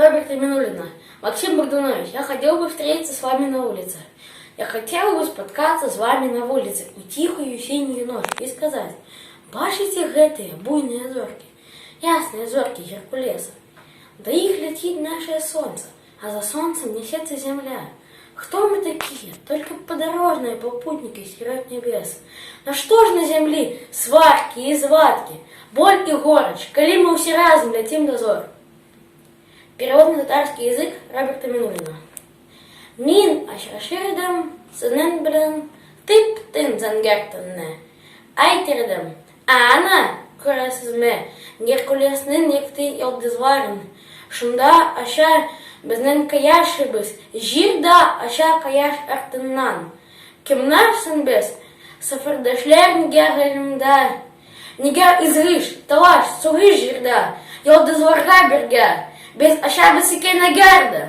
Роберта Минулина. Максим Богданович, я хотел бы встретиться с вами на улице. Я хотел бы споткаться с вами на улице у тихой осенней ночи и сказать: бачите гэтые буйные зорки, ясные зорки Геркулеса. До их летит наше солнце, а за солнцем несется земля. Кто мы такие? Только подорожные попутники сирот небес. Но что ж на земле сварки и звадки, боль и горечь, коли мы все разом летим до зор? Перевод на татарский язык Роберта Минулина. Мин ашраширдам сыненбрен тип тын зангертенне. Айтердам, а она көрәсізме Геркулеснен екті елдізварын. Шунда аша біздің каяшыбыз, жирда аша каяш артыннан. Кемнарсын біз, сафырдашлерін гәрілімда. Нигер изрыш, талаш, суғы жирда, елдізварға бірге, без аша бісіке нагерді.